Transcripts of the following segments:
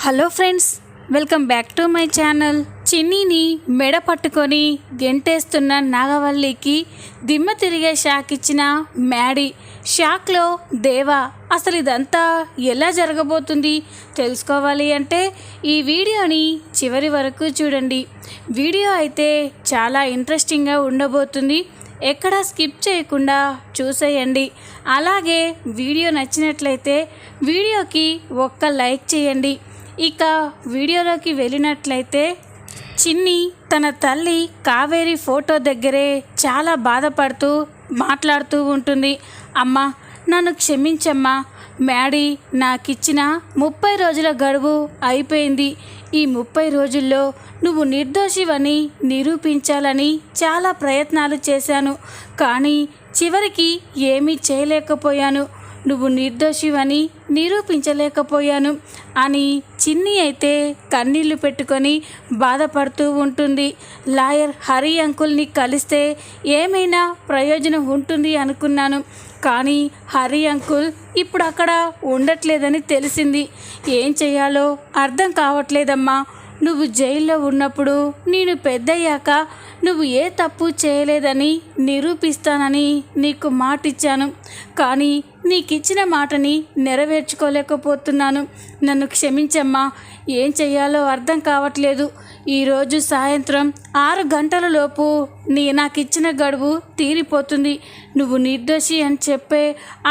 Hello friends, welcome back to my channel. చిన్నీని మెడ పట్టుకొని గెంటేస్తున్న నాగవల్లికి దిమ్మ తిరిగే షాక్ ఇచ్చిన మ్యాడీ. షాక్లో దేవా. అసలు ఇదంతా ఎలా జరగబోతుంది తెలుసుకోవాలి అంటే ఈ వీడియోని చివరి వరకు చూడండి. వీడియో అయితే చాలా ఇంట్రెస్టింగ్గా ఉండబోతుంది. ఎక్కడా స్కిప్ చేయకుండా చూసేయండి. అలాగే వీడియో నచ్చినట్లయితే వీడియోకి ఒక్క లైక్ చేయండి. ఇక వీడియోలోకి వెళ్ళినట్లయితే చిన్ని తన తల్లి కావేరి ఫోటో దగ్గరే చాలా బాధపడుతూ మాట్లాడుతూ ఉంటుంది. అమ్మా, నన్ను క్షమించమ్మా. మ్యాడీ నాకిచ్చిన 30 రోజుల గడువు అయిపోయింది. ఈ 30 రోజుల్లో నువ్వు నిర్దోషివని నిరూపించాలని చాలా ప్రయత్నాలు చేశాను, కానీ చివరికి ఏమీ చేయలేకపోయాను. నువ్వు నిర్దోషివని నిరూపించలేకపోయాను అని చిన్ని అయితే కన్నీళ్లు పెట్టుకొని బాధపడుతూ ఉంటుంది. లాయర్ హరి అంకుల్ని కలిస్తే ఏమైనా ప్రయోజనం ఉంటుంది అనుకున్నాను, కానీ హరి అంకుల్ ఇప్పుడు అక్కడ ఉండట్లేదని తెలిసింది. ఏం చేయాలో అర్థం కావట్లేదమ్మా. నువ్వు జైల్లో ఉన్నప్పుడు నేను పెద్దయ్యాక నువ్వు ఏ తప్పు చేయలేదని నిరూపిస్తానని నీకు మాటిచ్చాను, కానీ నీకిచ్చిన మాటని నెరవేర్చుకోలేకపోతున్నాను. నన్ను క్షమించమ్మా. ఏం చెయ్యాలో అర్థం కావట్లేదు. ఈరోజు సాయంత్రం 6 గంటల లోపు నాకిచ్చిన గడువు తీరిపోతుంది. నువ్వు నిర్దోషి అని చెప్పే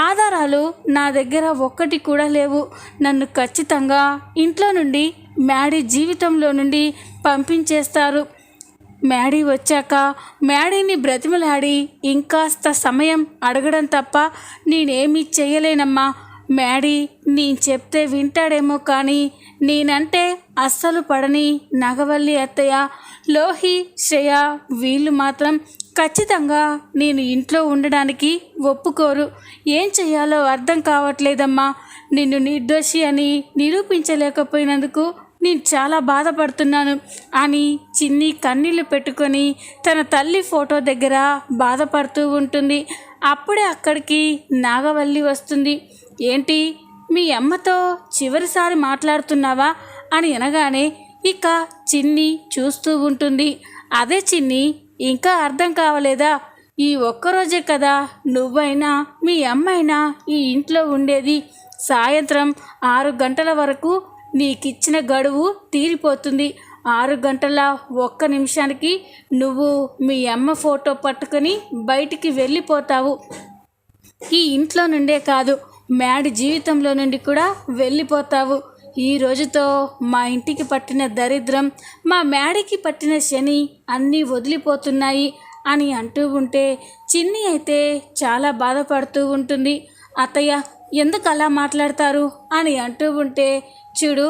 ఆధారాలు నా దగ్గర ఒక్కటి కూడా లేవు. నన్ను ఖచ్చితంగా ఇంట్లో నుండి మ్యాడీ జీవితంలో నుండి పంపించేస్తారు. మ్యాడీ వచ్చాక మ్యాడీని బ్రతిమలాడి ఇంకాస్త సమయం అడగడం తప్ప నేనేమీ చేయలేనమ్మా. మ్యాడీ నేను చెప్తే వింటాడేమో, కానీ నేనంటే అస్సలు పడని నాగవల్లి అత్తయ్య, లోహి, శ్రేయ వీళ్ళు మాత్రం ఖచ్చితంగా నేను ఇంట్లో ఉండడానికి ఒప్పుకోరు. ఏం చెయ్యాలో అర్థం కావట్లేదమ్మా. నిన్ను నిర్దోషి అని నిరూపించలేకపోయినందుకు నేను చాలా బాధపడుతున్నాను అని చిన్ని కన్నీళ్లు పెట్టుకొని తన తల్లి ఫోటో దగ్గర బాధపడుతూ ఉంటుంది. అప్పుడే అక్కడికి నాగవల్లి వస్తుంది. ఏంటి, మీ అమ్మతో చివరిసారి మాట్లాడుతున్నావా అని అనగానే ఇక చిన్ని చూస్తూ ఉంటుంది. అదే చిన్ని, ఇంకా అర్థం కావలేదా? ఈ ఒక్కరోజే కదా నువ్వైనా మీ అమ్మైనా ఈ ఇంట్లో ఉండేది. సాయంత్రం 6 గంటల వరకు నీకిచ్చిన గడువు తీరిపోతుంది. 6 గంటల 1 నిమిషానికి నువ్వు మీ అమ్మ ఫోటో పట్టుకొని బయటికి వెళ్ళిపోతావు. ఈ ఇంట్లో నుండే కాదు, మ్యాడీ జీవితంలో నుండి కూడా వెళ్ళిపోతావు. ఈ రోజుతో మా ఇంటికి పట్టిన దరిద్రం, మా మ్యాడీకి పట్టిన శని అన్నీ వదిలిపోతున్నాయి అని అంటూ ఉంటే చిన్ని అయితే చాలా బాధపడుతూ ఉంటుంది. అత్తయ్య, ఎందుకు అలా మాట్లాడతారు అని అంటూ ఉంటే, చూడు,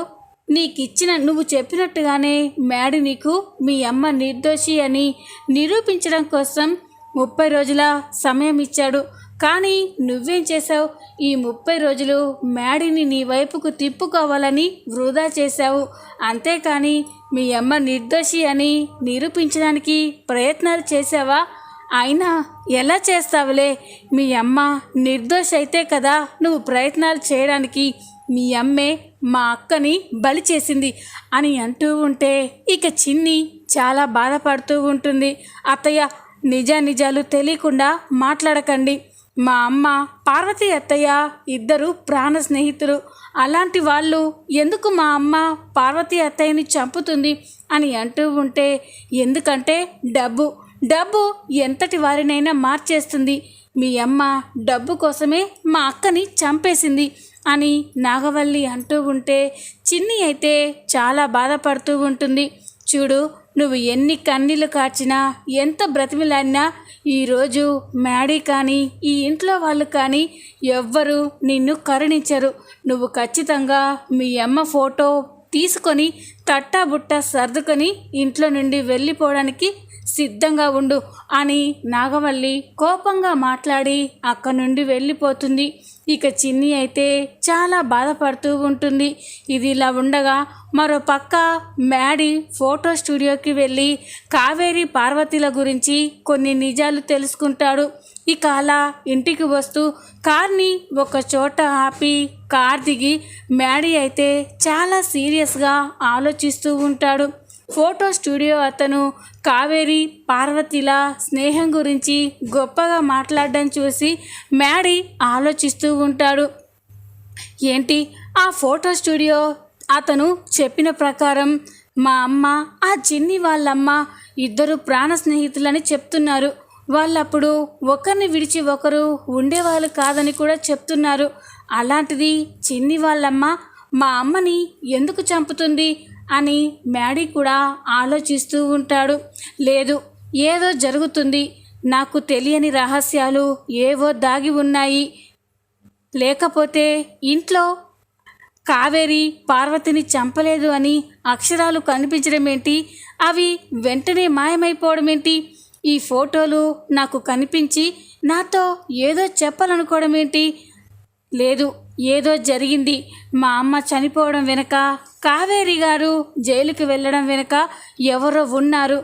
నువ్వు చెప్పినట్టుగానే మ్యాడీ నీకు మీ అమ్మ నిర్దోషి అని నిరూపించడం కోసం 30 రోజుల సమయం ఇచ్చాడు. కానీ నువ్వేం చేసావు? ఈ 30 రోజులు మ్యాడీని నీ వైపుకు తిప్పుకోవాలని వృధా చేశావు. అంతేకాని మీ అమ్మ నిర్దోషి అని నిరూపించడానికి ప్రయత్నాలు చేసావా? అయినా ఎలా చేస్తావులే? మీ అమ్మ నిర్దోషి అయితే కదా నువ్వు ప్రయత్నాలు చేయడానికి. మీ అమ్మే మా అక్కని బలి చేసింది అని అంటూ ఉంటే ఇక చిన్ని చాలా బాధపడుతూ ఉంటుంది. అత్తయ్య, నిజాలు తెలియకుండా మాట్లాడకండి. మా అమ్మ పార్వతి అత్తయ్య ఇద్దరు ప్రాణ స్నేహితులు. అలాంటి వాళ్ళు ఎందుకు మా అమ్మ పార్వతి అత్తయ్యని చంపుతుంది అని అంటూ ఉంటే, ఎందుకంటే డబ్బు ఎంతటి వారినైనా మార్చేస్తుంది. మీ అమ్మ డబ్బు కోసమే మా అక్కని చంపేసింది అని నాగవల్లి అంటూ ఉంటే చిన్ని అయితే చాలా బాధపడుతూ ఉంటుంది. చూడు, నువ్వు ఎన్ని కన్నీళ్ళు కార్చినా, ఎంత బ్రతిమిలాడినా ఈరోజు మ్యాడీ కానీ ఈ ఇంట్లో వాళ్ళు కానీ ఎవ్వరూ నిన్ను కరుణించరు. నువ్వు ఖచ్చితంగా మీ అమ్మ ఫోటో తీసుకొని తట్టాబుట్ట సర్దుకొని ఇంట్లో నుండి వెళ్ళిపోవడానికి సిద్ధంగా ఉండు అని నాగవల్లి కోపంగా మాట్లాడి అక్కడి నుండి వెళ్ళిపోతుంది. ఇక చిన్ని అయితే చాలా బాధపడుతూ ఉంటుంది. ఇది ఇలా ఉండగా మరో పక్క మ్యాడీ ఫోటో స్టూడియోకి వెళ్ళి కావేరి పార్వతిల గురించి కొన్ని నిజాలు తెలుసుకుంటాడు. ఇక అలా ఇంటికి వస్తూ కార్ని ఒక చోట ఆపి కార్ దిగి మ్యాడీ అయితే చాలా సీరియస్గా ఆలోచిస్తూ ఉంటాడు. ఫోటో స్టూడియో అతను కావేరి పార్వతిల స్నేహం గురించి గొప్పగా మాట్లాడడం చూసి మ్యాడీ ఆలోచిస్తూ ఉంటాడు. ఏంటి ఆ ఫోటో స్టూడియో అతను చెప్పిన ప్రకారం మా అమ్మ ఆ చిన్ని వాళ్ళమ్మ ఇద్దరు ప్రాణ స్నేహితులని చెప్తున్నారు. వాళ్ళప్పుడు ఒకరిని విడిచి ఒకరు ఉండేవాళ్ళు కాదని కూడా చెప్తున్నారు. అలాంటిది చిన్ని వాళ్ళమ్మ మా అమ్మని ఎందుకు చంపుతుంది అని మ్యాడీ కూడా ఆలోచిస్తూ ఉంటాడు. లేదు, ఏదో జరుగుతుంది, నాకు తెలియని రహస్యాలు ఏవో దాగి ఉన్నాయి. లేకపోతే ఇంట్లో కావేరి పార్వతిని చంపలేదు అని అక్షరాలు కనిపించడం ఏంటి, అవి వెంటనే మాయమైపోవడం ఏంటి, ఈ ఫోటోలు నాకు కనిపించి నాతో ఏదో చెప్పాలనుకోవడం ఏంటి, లేదు ఏదో జరిగింది, మా అమ్మ చనిపోవడం వెనుక కావేరి గారు జైలుకి వెళ్ళడం వెనుక ఎవరో ఉన్నారు,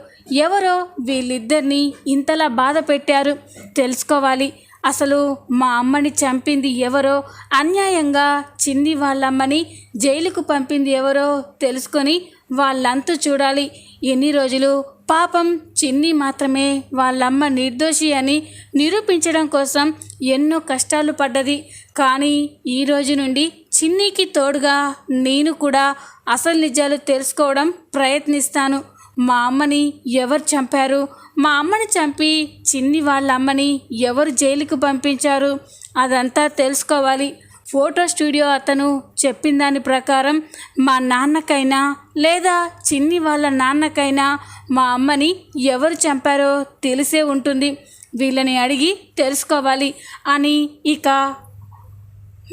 ఎవరో వీళ్ళిద్దరినీ ఇంతలా బాధ పెట్టారు, తెలుసుకోవాలి. అసలు మా అమ్మని చంపింది ఎవరో, అన్యాయంగా చిన్ని వాళ్ళమ్మని జైలుకు పంపింది ఎవరో తెలుసుకొని వాళ్ళంతా చూడాలి. ఎన్ని రోజులు పాపం చిన్ని మాత్రమే వాళ్ళమ్మ నిర్దోషి అని నిరూపించడం కోసం ఎన్నో కష్టాలు పడ్డది. కానీ ఈ రోజు నుండి చిన్నికి తోడుగా నేను కూడా అసలు నిజాలు తెలుసుకోవడం ప్రయత్నిస్తాను. మా అమ్మని ఎవరు చంపారు, మా అమ్మని చంపి చిన్ని వాళ్ళ అమ్మని ఎవరు జైలుకు పంపించారు, అదంతా తెలుసుకోవాలి. ఫోటో స్టూడియో అతను చెప్పిన దాని ప్రకారం మా నాన్నకైనా లేదా చిన్ని వాళ్ళ నాన్నకైనా మా అమ్మని ఎవరు చంపారో తెలిసే ఉంటుంది, వీళ్ళని అడిగి తెలుసుకోవాలి అని ఇక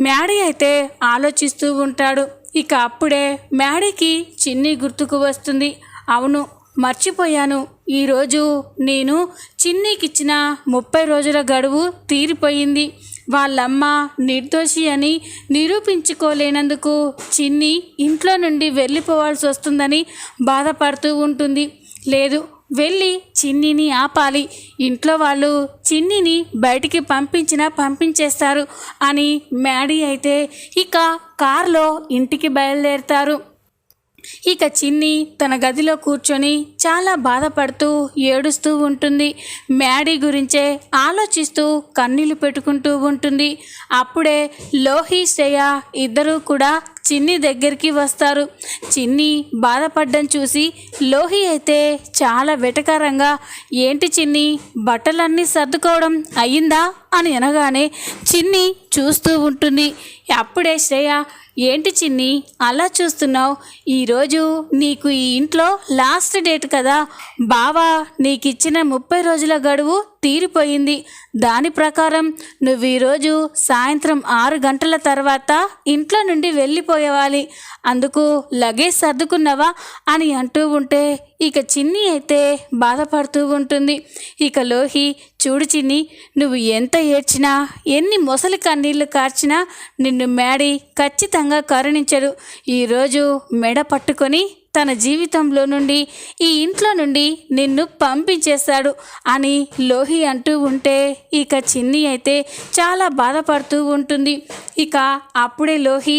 మ్యాడీ అయితే ఆలోచిస్తూ ఉంటాడు. ఇక అప్పుడే మ్యాడీకి చిన్ని గుర్తుకు వస్తుంది. అవును, మర్చిపోయాను, ఈరోజు నేను చిన్నికిచ్చిన 30 రోజుల గడువు తీరిపోయింది. వాళ్ళమ్మ నిర్దోషి అని నిరూపించుకోలేనందుకు చిన్ని ఇంట్లో నుండి వెళ్ళిపోవాల్సి వస్తుందని బాధపడుతూ ఉంటుంది. లేదు, వెళ్ళి చిన్నిని ఆపాలి, ఇంట్లో వాళ్ళు చిన్నిని బయటికి పంపించేస్తారు అని మ్యాడీ అయితే ఇక కారులో ఇంటికి బయలుదేరుతారు. ఇక చిన్ని తన గదిలో కూర్చొని చాలా బాధపడుతూ ఏడుస్తూ ఉంటుంది. మ్యాడీ గురించే ఆలోచిస్తూ కన్నీళ్లు పెట్టుకుంటూ ఉంటుంది. అప్పుడే లోహి శ్రేయ ఇద్దరూ కూడా చిన్ని దగ్గరికి వస్తారు. చిన్ని బాధపడ్డం చూసి లోహి అయితే చాలా వెటకారంగా, ఏంటి చిన్ని, బట్టలన్నీ సర్దుకోవడం అయ్యిందా అని అనగానే చిన్ని చూస్తూ ఉంటుంది. అప్పుడే శ్రేయ, ఏంటి చిన్ని అలా చూస్తున్నావు, ఈరోజు నీకు ఈ ఇంట్లో లాస్ట్ డేట్ కదా, బావా నీకిచ్చిన 30 రోజుల గడువు తీరిపోయింది, దాని ప్రకారం నువ్వు ఈరోజు సాయంత్రం 6 గంటల తర్వాత ఇంట్లో నుండి వెళ్ళిపోయేవాలి, అందుకు లగేజ్ సర్దుకున్నావా అని అంటూ ఉంటే ఇక చిన్ని అయితే బాధపడుతూ ఉంటుంది. ఇక లోహి, చూడు చిన్ని, నువ్వు ఎంత ఏడ్చినా ఎన్ని మొసలి కన్నీళ్లు కార్చినా నిన్ను మ్యాడీ ఖచ్చితంగా కరుణించడు. ఈరోజు మెడ పట్టుకొని తన జీవితంలో నుండి ఈ ఇంట్లో నుండి నిన్ను పంపించేస్తాడు అని లోహి అంటూ ఉంటే ఇక చిన్ని అయితే చాలా బాధపడుతూ ఉంటుంది. ఇక అప్పుడే లోహి,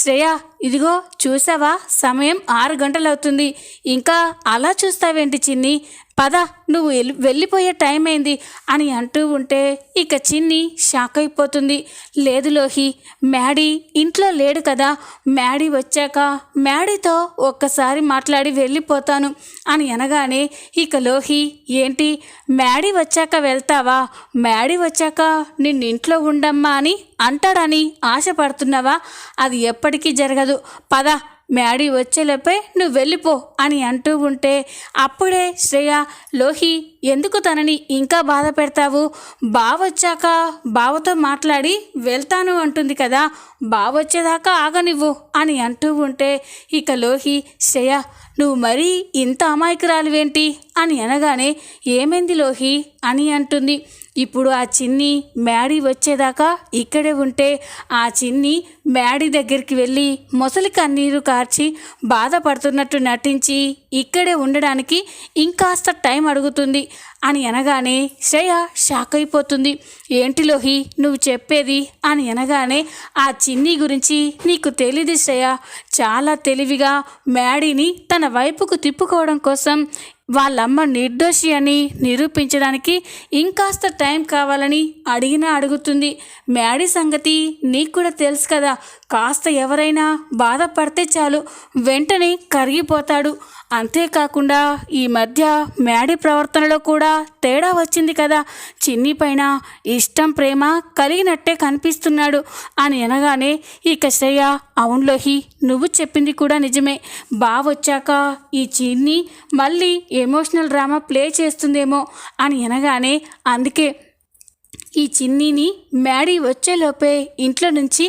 శ్రేయ ఇదిగో చూసావా, సమయం 6 గంటలవుతుంది, ఇంకా అలా చూస్తావేంటి చిన్ని, పద నువ్వు వెళ్ళిపోయే టైం అయింది అని అంటూ ఉంటే ఇక చిన్ని షాక్ అయిపోతుంది. లేదు లోహి, మ్యాడీ ఇంట్లో లేడు కదా, మ్యాడీ వచ్చాక మ్యాడీతో ఒక్కసారి మాట్లాడి వెళ్ళిపోతాను అని అనగానే ఇక లోహి, ఏంటి మ్యాడీ వచ్చాక వెళ్తావా, మ్యాడీ వచ్చాక నిన్ను ఇంట్లో ఉండమ్మా అని అంటాడని ఆశపడుతున్నావా, అది ఎప్పటికీ జరగదు, పద మ్యాడీ వచ్చేలోపే నువ్వు వెళ్ళిపో అని అంటూ ఉంటే అప్పుడే శ్రేయ, లోహి ఎందుకు తనని ఇంకా బాధ పెడతావు, బావొచ్చాక బావతో మాట్లాడి వెళ్తాను అంటుంది కదా, బావొచ్చేదాకా ఆగనివ్వు అని అంటూ ఉంటే ఇక లోహి, శ్రేయ నువ్వు మరీ ఇంత అమాయకురాలివేంటి అని అనగానే ఏమైంది లోహి అని అంటుంది. ఇప్పుడు ఆ చిన్ని మ్యాడీ వచ్చేదాకా ఇక్కడే ఉంటే ఆ చిన్ని మ్యాడీ దగ్గరికి వెళ్ళి మొసలి కన్నీరు కార్చి బాధపడుతున్నట్టు నటించి ఇక్కడే ఉండడానికి ఇంకాస్త టైం అడుగుతుంది అని అనగానే శ్రేయ షాక్ అయిపోతుంది. ఏంటి లోహి నువ్వు చెప్పేది అని అనగానే ఆ చిన్ని గురించి నీకు తెలీదు శ్రేయ, చాలా తెలివిగా మ్యాడీని తన వైపుకు తిప్పుకోవడం కోసం వాళ్ళమ్మ నిర్దోషి అని నిరూపించడానికి ఇంకాస్త టైం కావాలని అడుగుతుంది. మ్యాడీ సంగతి నీకు కూడా తెలుసు కదా, కాస్త ఎవరైనా బాధపడితే చాలు వెంటనే కరిగిపోతాడు. అంతేకాకుండా ఈ మధ్య మ్యాడీ ప్రవర్తనలో కూడా తేడా వచ్చింది కదా, చిన్ని పైన ఇష్టం ప్రేమ కలిగినట్టే కనిపిస్తున్నాడు అని అనగానే ఇక శ్రేయ అవునులోహి నువ్వు చెప్పింది కూడా నిజమే, బావొచ్చాక ఈ చిన్ని మళ్ళీ ఎమోషనల్ డ్రామా ప్లే చేస్తుందేమో అని అనగానే అందుకే ఈ చిన్నిని మ్యాడీ వచ్చేలోపే ఇంట్లో నుంచి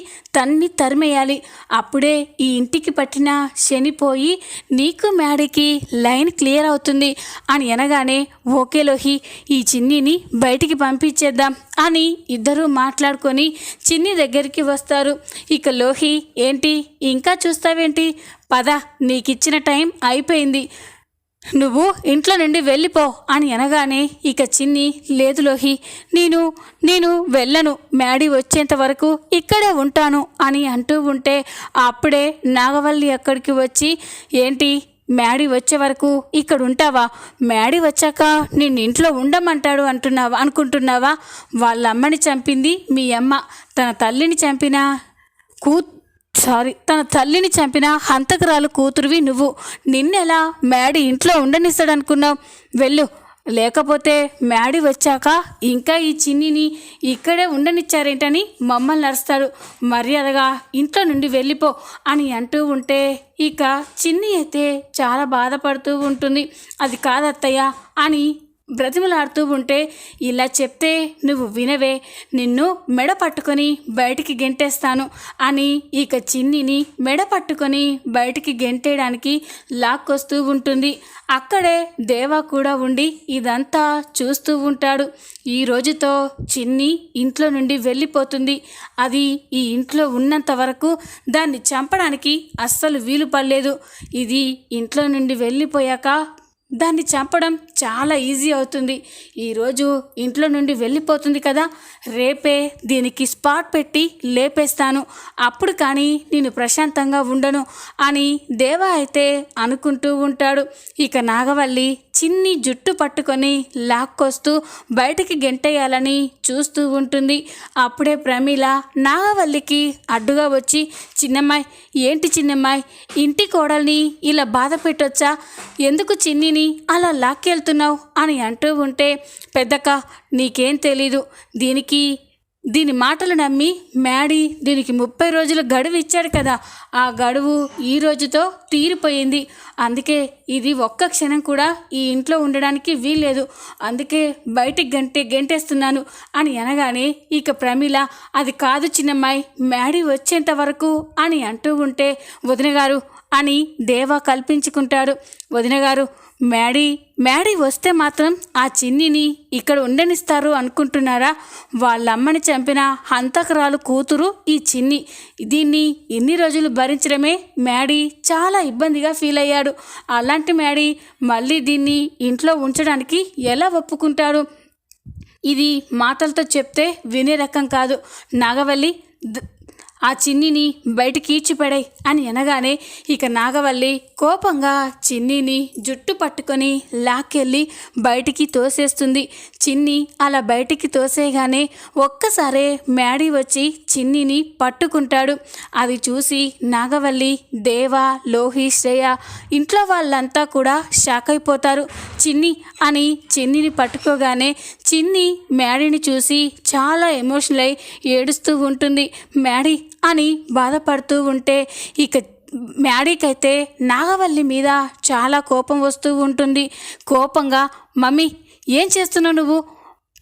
తరిమేయాలి, అప్పుడే ఈ ఇంటికి పట్టిన శనిపోయి నీకు మ్యాడీకి లైన్ క్లియర్ అవుతుంది అని అనగానే ఓకే లోహి ఈ చిన్నిని బయటికి పంపించేద్దాం అని ఇద్దరూ మాట్లాడుకొని చిన్ని దగ్గరికి వస్తారు. ఇక లోహి ఏంటి ఇంకా చూస్తావేంటి, పద నీకిచ్చిన టైం అయిపోయింది, నువ్వు ఇంట్లో నుండి వెళ్ళిపో అని అనగానే ఇక చిన్ని లేదు లోహి నేను వెళ్ళను, మ్యాడీ వచ్చేంత వరకు ఇక్కడే ఉంటాను అని అంటూ ఉంటే అప్పుడే నాగవల్లి అక్కడికి వచ్చి ఏంటి మ్యాడీ వచ్చే వరకు ఇక్కడ ఉంటావా, మ్యాడీ వచ్చాక నిన్ను ఇంట్లో ఉండమంటాడు అనుకుంటున్నావా, వాళ్ళ అమ్మని చంపింది మీ అమ్మ, తన తల్లిని చంపిన హంతకురాలు కూతురువి నువ్వు, నిన్నెలా మ్యాడీ ఇంట్లో ఉండనిస్తాడనుకున్నావు, వెళ్ళు, లేకపోతే మ్యాడీ వచ్చాక ఇంకా ఈ చిన్నిని ఇక్కడే ఉండనిచ్చారేంటని మమ్మల్ని నడుస్తాడు, మర్యాదగా ఇంట్లో నుండి వెళ్ళిపో అని అంటూ ఉంటే ఇక చిన్ని అయితే చాలా బాధపడుతూ ఉంటుంది. అది కాదత్తయ్య అని బ్రతిమలాడుతూ ఉంటే ఇలా చెప్తే నువ్వు వినవే, నిన్ను మెడ పట్టుకొని బయటికి గెంటేస్తాను అని ఇక చిన్నిని మెడ పట్టుకొని బయటికి గెంటేయడానికి లాక్కొస్తూ ఉంటుంది. అక్కడే దేవా కూడా ఉండి ఇదంతా చూస్తూ ఉంటాడు. ఈ రోజుతో చిన్ని ఇంట్లో నుండి వెళ్ళిపోతుంది. అది ఈ ఇంట్లో ఉన్నంత వరకు దాన్ని చంపడానికి అస్సలు వీలు పడలేదు. ఇది ఇంట్లో నుండి వెళ్ళిపోయాక దాన్ని చంపడం చాలా ఈజీ అవుతుంది. ఈరోజు ఇంట్లో నుండి వెళ్ళిపోతుంది కదా, రేపే దీనికి స్పాట్ పెట్టి లేపేస్తాను, అప్పుడు కానీ నేను ప్రశాంతంగా ఉండను అని దేవా అయితే అనుకుంటూ ఉంటాడు. ఇక నాగవల్లి చిన్ని జుట్టు పట్టుకొని లాక్కొస్తూ బయటికి గెంటేయాలని చూస్తూ ఉంటుంది. అప్పుడే ప్రమీల నాగవల్లికి అడ్డుగా వచ్చి చిన్నమ్మాయి ఏంటి చిన్నమ్మాయి, ఇంటి కోడల్ని ఇలా బాధ పెట్టొచ్చా, ఎందుకు చిన్నిని అలా లాక్కెళ్తున్నావు అని అంటూ ఉంటే పెద్దక్క నీకేం తెలీదు, దీని మాటలు నమ్మి మ్యాడీ దీనికి 30 రోజుల గడువు ఇచ్చాడు కదా, ఆ గడువు ఈ రోజుతో తీరిపోయింది, అందుకే ఇది ఒక్క క్షణం కూడా ఈ ఇంట్లో ఉండడానికి వీల్లేదు, అందుకే బయటికి గెంటేస్తున్నాను అని అనగానే ఇక ప్రమీల అది కాదు చిన్నమ్మాయి, మ్యాడీ వచ్చేంత వరకు అని అంటూ ఉంటే వదిన గారు అని దేవా కల్పించుకుంటాడు. వదిన గారు మ్యాడీ వస్తే మాత్రం ఆ చిన్నిని ఇక్కడ ఉండనిస్తారు అనుకుంటున్నారా, వాళ్ళమ్మని చంపిన హంతకురాలు కూతురు ఈ చిన్ని, దీన్ని ఎన్ని రోజులు భరించడమే మ్యాడీ చాలా ఇబ్బందిగా ఫీల్ అయ్యాడు, అలాంటి మ్యాడీ మళ్ళీ దీన్ని ఇంట్లో ఉంచడానికి ఎలా ఒప్పుకుంటాడు, ఇది మాటలతో చెప్తే వినే రకం కాదు, నాగవల్లి ఆ చిన్నిని బయటికి ఈడ్చిపడాయి అని అనగానే ఇక నాగవల్లి కోపంగా చిన్నిని జుట్టు పట్టుకొని లాక్కెళ్ళి బయటికి తోసేస్తుంది. చిన్ని అలా బయటికి తోసేయగానే ఒక్కసారే మ్యాడీ వచ్చి చిన్నిని పట్టుకుంటాడు. అది చూసి నాగవల్లి, దేవా, లోహి, శ్రేయ ఇంట్లో వాళ్ళంతా కూడా షాక్ అయిపోతారు. చిన్ని అని చిన్నిని పట్టుకోగానే చిన్ని మ్యాడీని చూసి చాలా ఎమోషనల్ అయి ఏడుస్తూ ఉంటుంది. మ్యాడీ అని బాధపడుతూ ఉంటే ఇక మ్యాడీకైతే నాగవల్లి మీద చాలా కోపం వస్తూ ఉంటుంది. కోపంగా మమ్మీ ఏం చేస్తున్నావు నువ్వు,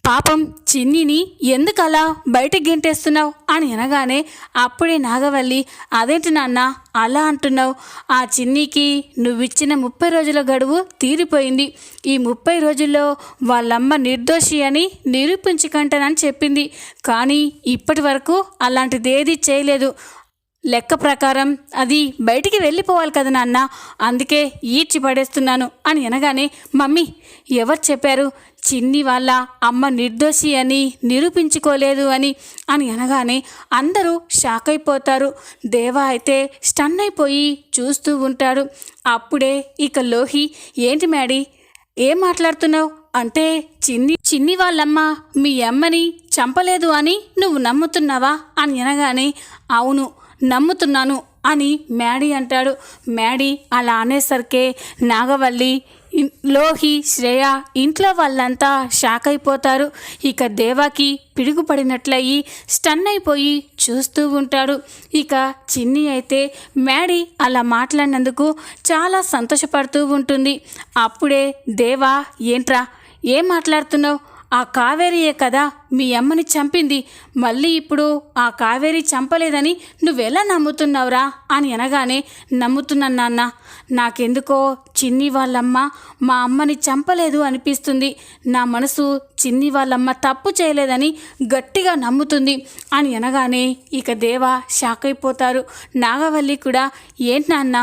పాపం చిన్నిని ఎందుకలా బయటకు గెంటేస్తున్నావు అని అనగానే అప్పుడే నాగవల్లి, అదేంటి నాన్న అలా అంటున్నావు? ఆ చిన్నికి నువ్విచ్చిన 30 రోజుల గడువు తీరిపోయింది. ఈ 30 రోజుల్లో వాళ్ళమ్మ నిర్దోషి అని నిరూపించుకుంటానని చెప్పింది. కానీ ఇప్పటి వరకు అలాంటిదేదీ చేయలేదు. లెక్క ప్రకారం అది బయటికి వెళ్ళిపోవాలి కదా నాన్న, అందుకే ఈడ్చి పడేస్తున్నాను అని అనగానే, మమ్మీ ఎవరు చెప్పారు చిన్ని వాళ్ళ అమ్మ నిర్దోషి అని నిరూపించుకోలేదు అని అనగానే అందరూ షాక్ అయిపోతారు. దేవా అయితే స్టన్ అయిపోయి చూస్తూ ఉంటాడు. అప్పుడే ఇక లోహి, ఏంటి మ్యాడీ ఏం మాట్లాడుతున్నావు? అంటే చిన్ని వాళ్ళమ్మ మీ అమ్మని చంపలేదు అని నువ్వు నమ్ముతున్నావా అని అనగానే, అవును నమ్ముతున్నాను అని మ్యాడీ అంటాడు. మ్యాడీ అలా అనేసరికే నాగవల్లి, లోహి, శ్రేయ ఇంట్లో వాళ్ళంతా షాక్ అయిపోతారు. ఇక దేవాకి పిడుగుపడినట్లయి స్టన్ అయిపోయి చూస్తూ ఉంటాడు. ఇక చిన్ని అయితే మ్యాడీ అలా మాట్లాడినందుకు చాలా సంతోషపడుతూ ఉంటుంది. అప్పుడే దేవా, ఏంట్రా ఏం మాట్లాడుతున్నావు? ఆ కావేరియే కదా మీ అమ్మని చంపింది. మళ్ళీ ఇప్పుడు ఆ కావేరి చంపలేదని నువ్వెలా నమ్ముతున్నావురా అని అనగానే, నమ్ముతున్నాను నాన్న. నాకెందుకో చిన్ని వాళ్ళమ్మ మా అమ్మని చంపలేదు అనిపిస్తుంది. నా మనసు చిన్ని వాళ్ళమ్మ తప్పు చేయలేదని గట్టిగా నమ్ముతుంది అని అనగానే ఇక దేవా షాక్ అయిపోతారు. నాగవల్లి కూడా, ఏంటి నాన్న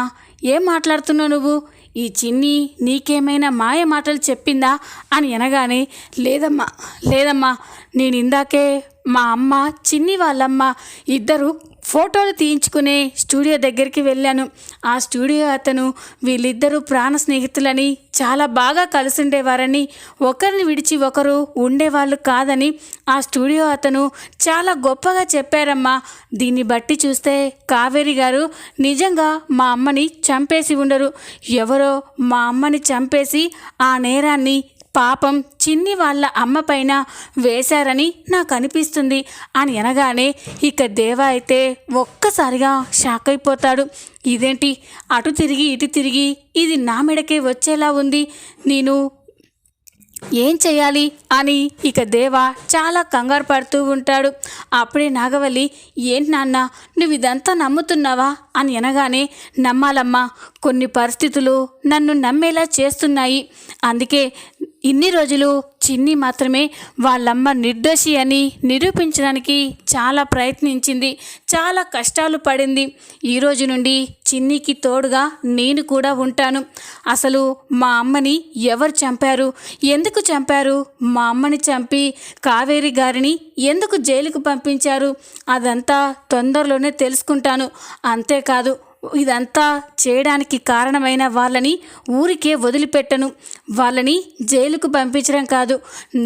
ఏం మాట్లాడుతున్నావు నువ్వు? ఈ చిన్ని నీకేమైనా మాయ మాటలు చెప్పిందా అని అనగానే, లేదమ్మా నేను ఇందాకే మా అమ్మ చిన్ని వాళ్ళమ్మ ఇద్దరు ఫోటోలు తీయించుకునే స్టూడియో దగ్గరికి వెళ్ళాను. ఆ స్టూడియో అతను వీళ్ళిద్దరూ ప్రాణ స్నేహితులని, చాలా బాగా కలిసి ఉండేవారని, ఒకరిని విడిచి ఒకరు ఉండేవాళ్ళు కాదని ఆ స్టూడియో అతను చాలా గొప్పగా చెప్పారమ్మా. దీన్ని బట్టి చూస్తే కావేరి గారు నిజంగా మా అమ్మని చంపేసి ఉండరు. ఎవరో మా అమ్మని చంపేసి ఆ నేరాన్ని పాపం చిన్ని వాళ్ళ అమ్మ పైన వేశారని నాకు అనిపిస్తుంది అని అనగానే ఇక దేవా అయితే ఒక్కసారిగా షాక్ అయిపోతాడు. ఇదేంటి అటు తిరిగి ఇటు తిరిగి ఇది నా మెడకే వచ్చేలా ఉంది, నేను ఏం చేయాలి అని ఇక దేవా చాలా కంగారు పడుతూ ఉంటాడు. అప్పుడే నాగవల్లి, ఏంటి నాన్న నువ్వు ఇదంతా నమ్ముతున్నావా అని అనగానే, నమ్మాలమ్మా, కొన్ని పరిస్థితులు నన్ను నమ్మేలా చేస్తున్నాయి. అందుకే ఇన్ని రోజులు చిన్ని మాత్రమే వాళ్ళమ్మ నిర్దోషి అని నిరూపించడానికి చాలా ప్రయత్నించింది, చాలా కష్టాలు పడింది. ఈరోజు నుండి చిన్నికి తోడుగా నేను కూడా ఉంటాను. అసలు మా అమ్మని ఎవరు చంపారు, ఎందుకు చంపారు, మా అమ్మని చంపి కావేరి గారిని ఎందుకు జైలుకు పంపించారు, అదంతా తొందరలోనే తెలుసుకుంటాను. అంతేకాదు, ఇదంతా చేయడానికి కారణమైన వాళ్ళని ఊరికే వదిలిపెట్టను. వాళ్ళని జైలుకు పంపించడం కాదు,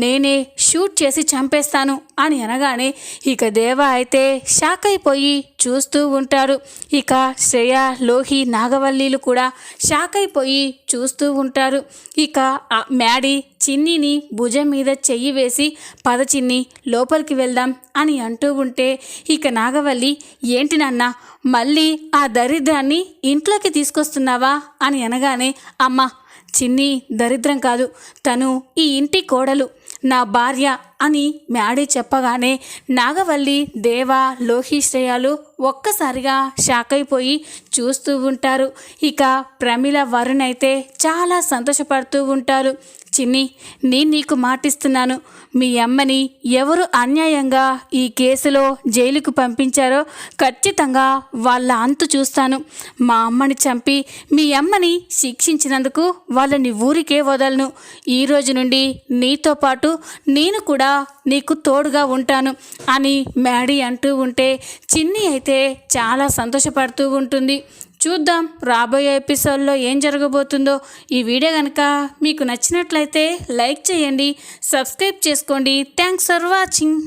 నేనే షూట్ చేసి చంపేస్తాను అని అనగానే ఇక దేవా అయితే షాక్ అయిపోయి చూస్తూ ఉంటారు. ఇక శ్రేయ, లోహి, నాగవల్లిలు కూడా షాక్ అయిపోయి చూస్తూ ఉంటారు. ఇక మ్యాడీ చిన్నిని భుజం మీద చెయ్యి వేసి, పద చిన్ని లోపలికి వెళ్దాం అని అంటూ ఉంటే ఇక నాగవల్లి, ఏంటి నాన్న మళ్ళీ ఆ దరిద్రాన్ని ఇంట్లోకి తీసుకొస్తున్నావా అని అనగానే, అమ్మ చిన్ని దరిద్రం కాదు, తను ఈ ఇంటి కోడలు, నా భార్య అని మ్యాడీ చెప్పగానే నాగవల్లి, దేవా, లోహి, శ్రేయాలు ఒక్కసారిగా షాక్ అయిపోయి చూస్తూ ఉంటారు. ఇక ప్రమిళ, వరుణ్ అయితే చాలా సంతోషపడుతూ ఉంటారు. చిన్ని, నేను నీకు మాటిస్తున్నాను, మీ అమ్మని ఎవరు అన్యాయంగా ఈ కేసులో జైలుకు పంపించారో ఖచ్చితంగా వాళ్ళ అంతు చూస్తాను. మా అమ్మని చంపి మీ అమ్మని శిక్షించినందుకు వాళ్ళని ఊరికే వదలను. ఈరోజు నుండి నీతో పాటు నేను కూడా నీకు తోడుగా ఉంటాను అని మ్యాడీ అంటూ ఉంటే చిన్ని అయితే చాలా సంతోషపడుతూ ఉంటుంది. చూద్దాం రాబోయే ఎపిసోడ్లో ఏం జరగబోతుందో. ఈ వీడియో కనుక మీకు నచ్చినట్లయితే లైక్ చేయండి, సబ్స్క్రైబ్ చేసుకోండి. Thanks for watching.